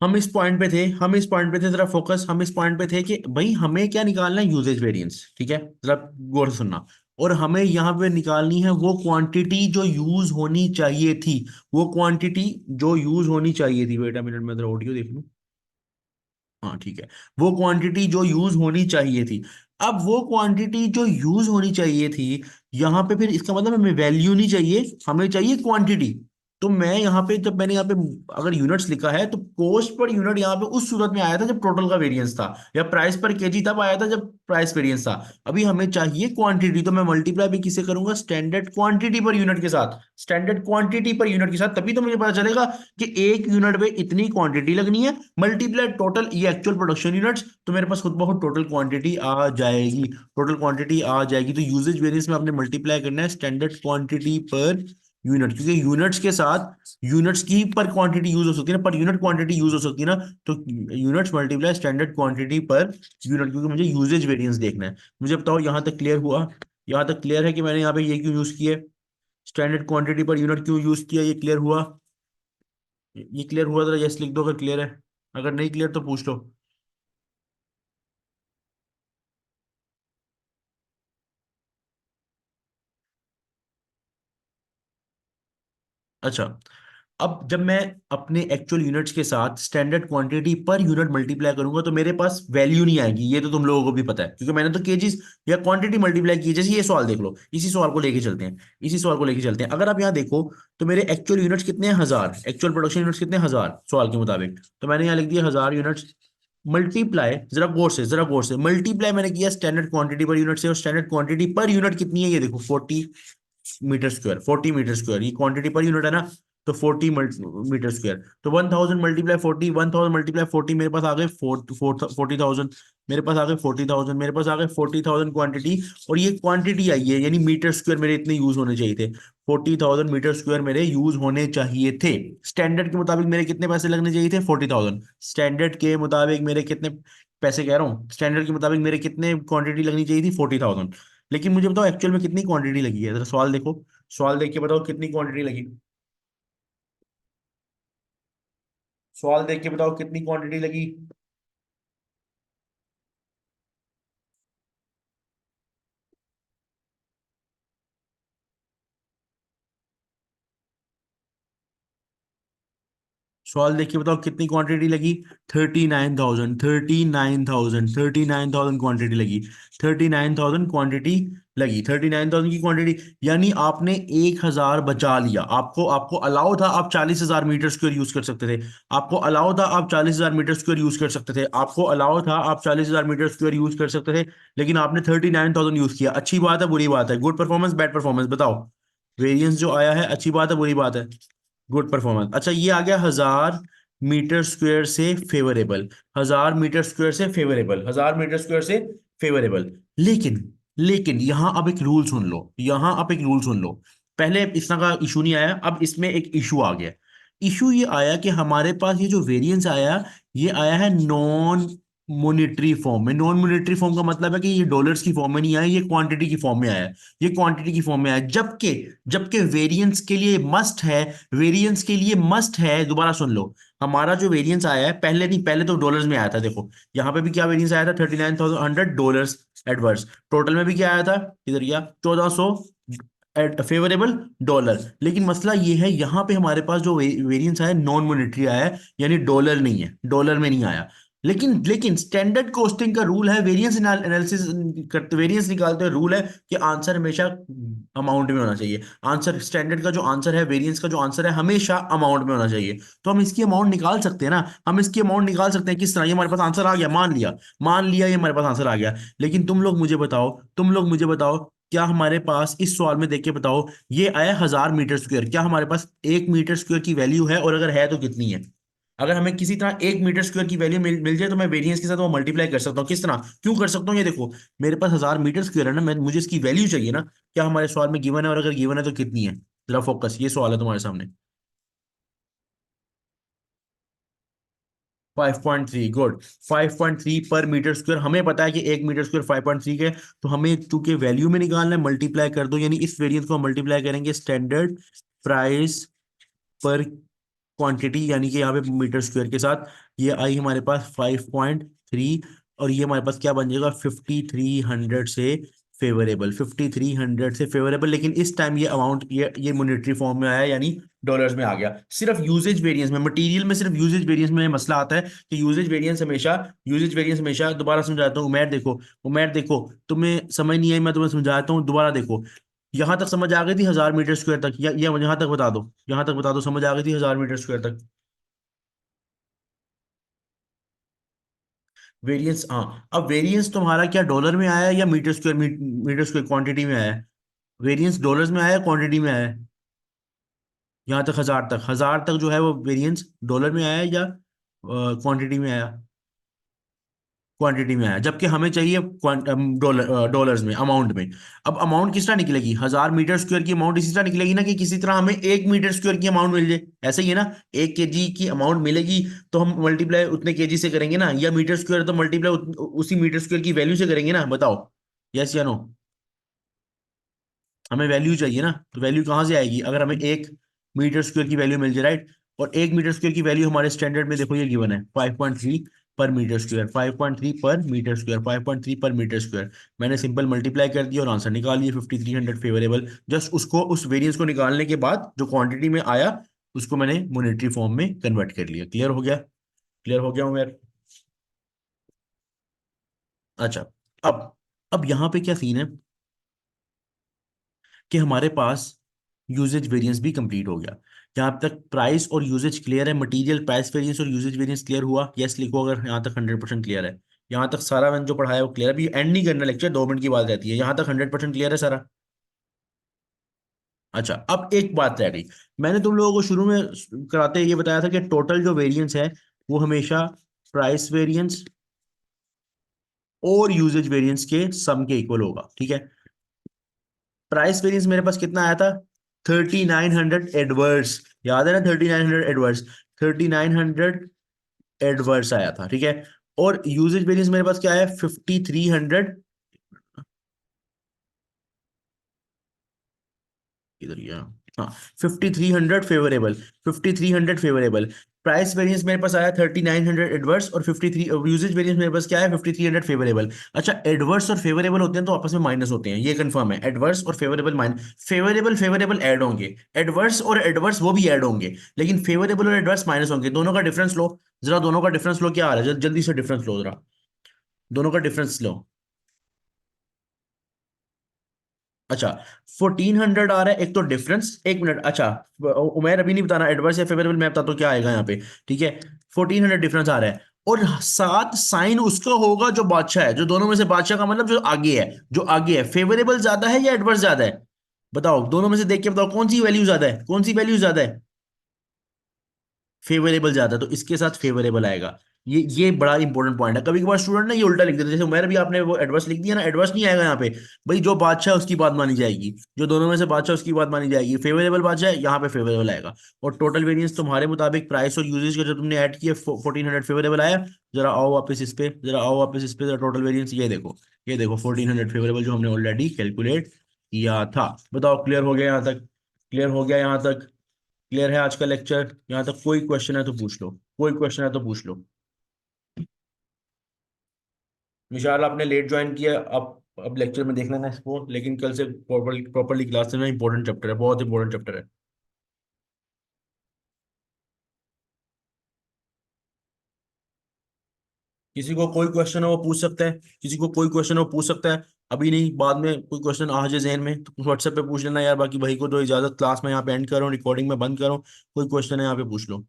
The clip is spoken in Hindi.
हम इस पॉइंट पे थे, जरा फोकस, हम इस पॉइंट पे थे कि भाई हमें क्या निकालना है, यूजेज वेरिएंस, ठीक है, जरा गौर से सुनना। और हमें यहाँ पे निकालनी है वो क्वांटिटी जो यूज होनी चाहिए थी, वो क्वांटिटी जो यूज होनी चाहिए थी। वेट अ मिनट, मैं जरा ऑडियो देख लूं। हाँ ठीक है, वो क्वांटिटी जो यूज होनी चाहिए थी। अब वो क्वांटिटी जो यूज होनी चाहिए थी, यहां पे फिर इसका मतलब हमें वैल्यू नहीं चाहिए, हमें चाहिए क्वांटिटी। तो मैं यहाँ पे, जब मैंने यहाँ पे अगर यूनिट्स लिखा है, तो कॉस्ट पर यूनिट यहाँ पे उस सूरत में आया था जब टोटल का वेरिएंस था, या प्राइस पर केजी तब आया था जब प्राइस वेरिएंस था। अभी हमें चाहिए क्वांटिटी, तो मैं मल्टीप्लाई भी किसे करूंगा, स्टैंडर्ड क्वांटिटी पर यूनिट के साथ, स्टैंडर्ड क्वांटिटी पर यूनिट के साथ, तभी तो मुझे पता चलेगा कि एक यूनिट पे इतनी क्वांटिटी लगनी है, मल्टीप्लाई टोटल, ये एक्चुअल प्रोडक्शन यूनिट्स, तो मेरे पास खुद ब खुद टोटल क्वांटिटी आ जाएगी, टोटल क्वांटिटी आ जाएगी। तो यूजेज वेरिएंस में आपने मल्टीप्लाई करना है स्टैंडर्ड क्वांटिटी पर यूनिट, क्योंकि यूनिट्स के साथ यूनिट्स की पर क्वांटिटी यूज हो सकती है ना, पर यूनिट क्वांटिटी यूज हो सकती है ना। तो units multiply standard quantity per unit, क्योंकि मुझे यूजेज वेरिएंस देखना है। मुझे बताओ यहां तक क्लियर हुआ? यहां तक क्लियर है कि मैंने यहाँ पे ये क्यों यूज किया, स्टैंडर्ड क्वांटिटी पर यूनिट क्यों यूज किया, ये क्लियर हुआ? ये क्लियर हुआ? जरा यस लिख दो अगर क्लियर है, अगर नहीं क्लियर तो पूछ लो। अच्छा, अब जब मैं अपने एक्चुअल यूनिट्स के साथ standard quantity per unit multiply करूंगा, तो मेरे पास वैल्यू नहीं आएगी, ये तो तुम लोगों को भी पता है, क्योंकि मैंने तो केजीज या क्वांटिटी मल्टीप्लाई की है। जैसे ये सवाल देख लो, इसी सवाल को लेके चलते हैं, इसी सवाल को लेके चलते हैं। अगर आप यहाँ देखो, तो मेरे एक्चुअल यूनिट्स कितने हैं, 1000, एक्चुअल प्रोडक्शन यूनिट्स कितने हैं, 1000 सवाल के मुताबिक। तो मैंने यहाँ लिख दिया 1000 यूनिट्स, मल्टीप्लाई, जरा गौर से मल्टीप्लाई मैंने किया स्टैंडर्ड क्वांटिटी पर यूनिट से, और स्टैंडर्ड क्वांटिटी पर यूनिट कितनी है, ये देखो 40 मीटर स्क्वायर, 40 मीटर स्क्वायर, ये क्वांटिटी पर यूनिट है ना। तो 40 मीटर स्क्वायर, तो 1000 मल्टीप्लाई 40, 1000 मल्टीप्लाई 40, मेरे पास आ गए 40,000, मेरे पास आ गए 40,000, मेरे पास आ गए 40,000 क्वांटिटी। और ये क्वांटिटी आई है, यानी मीटर स्क्वायर मेरे इतने यूज होने चाहिए थे, 40,000 मीटर स्क्वायर मेरे यूज होने चाहिए थे। स्टैंडर्ड के मुताबिक मेरे कितने पैसे लगने चाहिए थे, 40,000। स्टैंडर्ड के मुताबिक मेरे कितने पैसे कह रहा हूँ, स्टैंडर्ड के मुताबिक मेरे कितने क्वांटिटी लगनी चाहिए थी, 40,000। लेकिन मुझे बताओ एक्चुअल में कितनी क्वांटिटी लगी है, जरा सवाल देखो, सवाल देख के बताओ कितनी क्वांटिटी लगी, सवाल देख के बताओ कितनी क्वांटिटी लगी। सवाल देख के बताओ कितनी क्वांटिटी लगी। 39,000, 39,000, 39,000 क्वांटिटी लगी, 39,000 क्वांटिटी लगी, 39,000 की क्वांटिटी। यानी आपने 1,000 बचा लिया, आपको आपको अलाउ था, आप 40,000 मीटर स्क्वायर यूज कर सकते थे, आपको अलाउ था आप 40,000 मीटर स्क्वायर यूज कर सकते थे, आपको अलाउ था आप 40,000 मीटर स्क्वायर यूज कर सकते थे। लेकिन आपने 39,000 यूज किया। अच्छी बात है बुरी बात है, गुड परफॉर्मेंस बैड परफॉर्मेंस, बताओ। वेरिएंस जो आया है, अच्छी बात है बुरी बात है, गुड परफॉर्मेंस। अच्छा, ये आ गया 1000 मीटर स्क्वायर से फेवरेबल, 1000 मीटर स्क्वायर से फेवरेबल, 1000 मीटर स्क्वायर से फेवरेबल। लेकिन लेकिन यहां अब एक रूल सुन लो, यहां आप एक रूल सुन लो। पहले इस तरह का इशू नहीं आया, अब इसमें एक इशू आ गया। इशू ये आया कि हमारे पास ये जो वेरिएंस आया, ये आया है नॉन मोनेटरी फॉर्म में। नॉन मोनेटरी फॉर्म का मतलब है कि ये डॉलर्स की फॉर्म में नहीं आया, ये क्वांटिटी की फॉर्म में आया है, ये क्वांटिटी की फॉर्म में आया। जबकि जबकि वेरिएंस के लिए मस्ट है, वेरिएंस के लिए मस्ट है, दोबारा सुन लो, हमारा जो वेरिएंस आया है, पहले नहीं, पहले तो डॉलर्स में आया था। देखो यहाँ पे भी क्या वेरिएंस आया था, 39,100 डॉलर्स एडवर्स। टोटल में भी क्या आया था, इधर या 1,400 फेवरेबल डॉलर। लेकिन मसला ये है, यहाँ पे हमारे पास जो वेरिएंस आया नॉन मॉनेटरी आया है, यानी डॉलर नहीं है, डॉलर में नहीं आया। लेकिन स्टैंडर्ड कॉस्टिंग का रूल है, वेरिएंस एनालिसिस करते, वेरिएंस निकालते हुए रूल है कि आंसर हमेशा अमाउंट में होना चाहिए। आंसर, स्टैंडर्ड का जो आंसर है, वेरिएंस का जो आंसर है, हमेशा अमाउंट में होना चाहिए। तो हम इसकी अमाउंट निकाल सकते हैं ना, हम इसकी अमाउंट निकाल सकते हैं। किस तरह? ये हमारे पास आंसर आ गया, मान लिया ये हमारे पास आंसर आ गया। लेकिन तुम लोग मुझे बताओ, क्या हमारे पास इस सवाल में देख के बताओ, ये आया 1000 मीटर स्क्वायर, क्या हमारे पास 1 मीटर स्क्वायर की वैल्यू है, और अगर है तो कितनी है? अगर हमें किसी तरह 1 मीटर स्क्वायर की वैल्यू मिल जाए, तो मैं वेरिएंस के साथ वो मल्टीप्लाई कर सकता हूँ। किस तरह, क्यों कर सकता हूँ, ये देखो, मेरे पास 1000 मीटर स्क्वायर है ना, मैं मुझे इसकी वैल्यू चाहिए ना, क्या हमारे सवाल में गिवन है, और अगर गिवन है तो कितनी है? जरा फोकस, ये सवाल है तुम्हारे सामने। 5.3, गुड। 5.3 पर मीटर स्क्वायर, हमें पता है कि 1 मीटर स्क्वायर 5.3 के। तो हमें चूंकि वैल्यू में निकालना है, मल्टीप्लाई कर दो, यानी इस वेरिएंस को मल्टीप्लाई करेंगे स्टैंडर्ड प्राइस पर क्वांटिटी, यानी कि यहाँ पे मीटर स्क्वायर के साथ ये आई हमारे पास 5.3, और ये हमारे पास क्या बन जाएगा 5300 से फेवरेबल, 5300 से फेवरेबल। लेकिन इस टाइम ये अमाउंट ये मॉनेटरी फॉर्म में आया, यानी डॉलर्स में आ गया। सिर्फ यूजेज वेरिएंस में, मटेरियल में सिर्फ यूजेज वेरिएंस में मसला आता है कि यूजेज वेरिएंस हमेशा, दोबारा समझाता हूँ उमैर देखो, उमैर देखो, तुम्हें समझ नहीं आई, मैं तुम्हें समझाता हूँ, दोबारा देखो। यहां तक समझ आ गई थी 1000 मीटर स्क्वायर तक, या यहां तक बता दो, यहां तक बता दो, समझ आ गई थी 1000 मीटर स्क्वायर तक? वेरिएंस, हाँ, अब वेरिएंस तुम्हारा क्या डॉलर में आया या metre square, metre square quantity में आया? वेरिएंस डॉलर्स में आया, क्वांटिटी में आया? यहाँ तक 1000 तक जो है वो वेरिएंस डॉलर में आया या क्वांटिटी में आया? क्वांटिटी में आया, जबकि हमें चाहिए डॉलर्स में, अमाउंट में। अब अमाउंट किस तरह निकलेगी? 1000 मीटर स्क्वायर की अमाउंट इसी तरह निकलेगी ना, कि किसी तरह हमें 1 मीटर स्क्वायर की अमाउंट मिल जाए, ऐसा ही है ना। 1 केजी की अमाउंट मिलेगी तो हम मल्टीप्लाई उतने केजी से करेंगे ना, या मीटर स्क्वायर तो मल्टीप्लाई उसी मीटर स्क्वायर की वैल्यू से करेंगे ना, बताओ, यस या नो? हमें वैल्यू चाहिए ना, तो वैल्यू कहाँ से आएगी अगर हमें 1 मीटर स्क्वायर की वैल्यू मिल जाए, राइट? और 1 मीटर स्क्वायर की वैल्यू हमारे स्टैंडर्ड में देखो ये गिवन है 5.3 पर मीटर स्क्वायर, 5.3 पर मीटर स्क्वायर, 5.3 पर मीटर स्क्वायर। मैंने सिंपल मल्टीप्लाई कर दिया और आंसर निकाल लिया 5300 फेवरेबल। जस्ट उसको, उस वेरिएंस को निकालने के बाद जो क्वांटिटी में आया उसको मैंने मॉनेटरी फॉर्म में कन्वर्ट कर लिया। क्लियर हो गया? क्लियर हो गया उमेर? अच्छा, अब यहाँ पे क्या सीन है कि हमारे पास यूजेज वेरिएंस भी कंप्लीट हो गया। यहाँ तक प्राइस और यूजेज क्लियर है, मटेरियल प्राइस वेरिएंस और यूजेज वेरिएंस क्लियर हुआ, यस लिखो अगर यहाँ तक 100% क्लियर है। यहाँ तक सारा मैंने जो पढ़ाया वो क्लियर है, अभी एंड नहीं करना लेक्चर, 2 मिनट की बात रहती है। यहाँ तक 100% क्लियर है सारा? अच्छा, अब एक बात रह गई। मैंने तुम लोगों को शुरू में कराते ये बताया था कि टोटल जो वेरिएंस है वो हमेशा प्राइस वेरिएंस और यूजेज वेरिएंस के सम के इक्वल होगा, ठीक है? प्राइस वेरिएंस मेरे पास कितना आया था? 3900 एडवर्स, याद है ना? 3900 एडवर्स, 3900 एडवर्स आया था, ठीक है? और यूजेज वेरिएंस मेरे पास क्या है? 5300, इधर ही है। हाँ, 5300 फेवरेबल, 5300 फेवरेबल। प्राइस वेरिएंस मेरे पास आया 3900 एडवर्स, और 53 यूजेज वेरिएंस मेरे पास क्या है? 5300 फेवरेबल। अच्छा, एडवर्स और फेवरेबल होते हैं तो आपस में माइनस होते हैं, ये कंफर्म है। एडवर्स और favourable minus, favourable favourable add होंगे, एडवर्स और एडवर्स वो भी ऐड होंगे, लेकिन फेवरेबल और एडवर्स माइनस होंगे। दोनों का डिफरेंस लो जरा, दोनों का डिफरेंस लो, क्या आ रहा है? जल्दी से डिफरेंस लो जरा, दोनों का डिफरेंस लो। अच्छा, 1400 आ रहा है, एक तो डिफरेंस, एक मिनट। अच्छा, उमेर अभी नहीं बताना एडवर्स या फेवरेबल, मैं बताता हूँ क्या आएगा यहाँ पे, ठीक है? 1400 डिफरेंस आ रहा है, और साथ साइन उसका होगा जो बादशाह है, जो दोनों में से बादशाह का मतलब जो आगे है, जो आगे है। फेवरेबल ज्यादा है या एडवर्स ज्यादा है? बताओ, दोनों में से देख के बताओ कौन सी वैल्यू ज्यादा है, कौन सी वैल्यू ज्यादा है? फेवरेबल ज्यादा, तो इसके साथ फेवरेबल आएगा। ये बड़ा इंपॉर्टेंट पॉइंट है। कभी कभार स्टूडेंट ना ये उल्टा लिख देते हैं, जैसे उमेर भी आपने वो एडवर्स लिख दिया ना, एडवर्स नहीं आएगा यहाँ पे। भाई जो बादशाह है उसकी बात मानी जाएगी, जो दोनों में से बादशाह है उसकी बात मानी जाएगी। फेवरेबल बादशाह है, यहाँ पे फेवरेबल आएगा। और टोटल वेरिएंस तुम्हारे मुताबिक प्राइस और यूजेज का जो तुमने ऐड किया 1400 फेवरेबल आया। जरा आओ वापस इस पे, जरा आओ वापस इस पे, जरा टोटल वेरिएंस ये देखो, ये देखो 1400 फेवरेबल जो हमने ऑलरेडी कैलकुलेट किया था। बताओ, क्लियर हो गया यहाँ तक? क्लियर हो गया यहाँ तक? क्लियर है आज का लेक्चर? यहाँ तक कोई क्वेश्चन है तो पूछ लो, कोई क्वेश्चन है तो पूछ लो। विशाल, आपने लेट ज्वाइन किया, अब लेक्चर में देख लेना इसको, लेकिन कल से प्रॉपरली प्रॉपरली क्लास लेना, इंपॉर्टेंट चैप्टर है, बहुत इंपॉर्टेंट चैप्टर है। किसी को कोई क्वेश्चन हो वो पूछ सकता है, किसी को कोई क्वेश्चन हो पूछ सकता है, अभी नहीं, बाद में कोई क्वेश्चन आ जाए जहन में तो व्हाट्सएप पे पूछ लेना यार। बाकी भाई को तो इजाजत, क्लास में यहाँ पे एंड करो, रिकॉर्डिंग में बंद करो, कोई क्वेश्चन है यहाँ पे पूछ लो।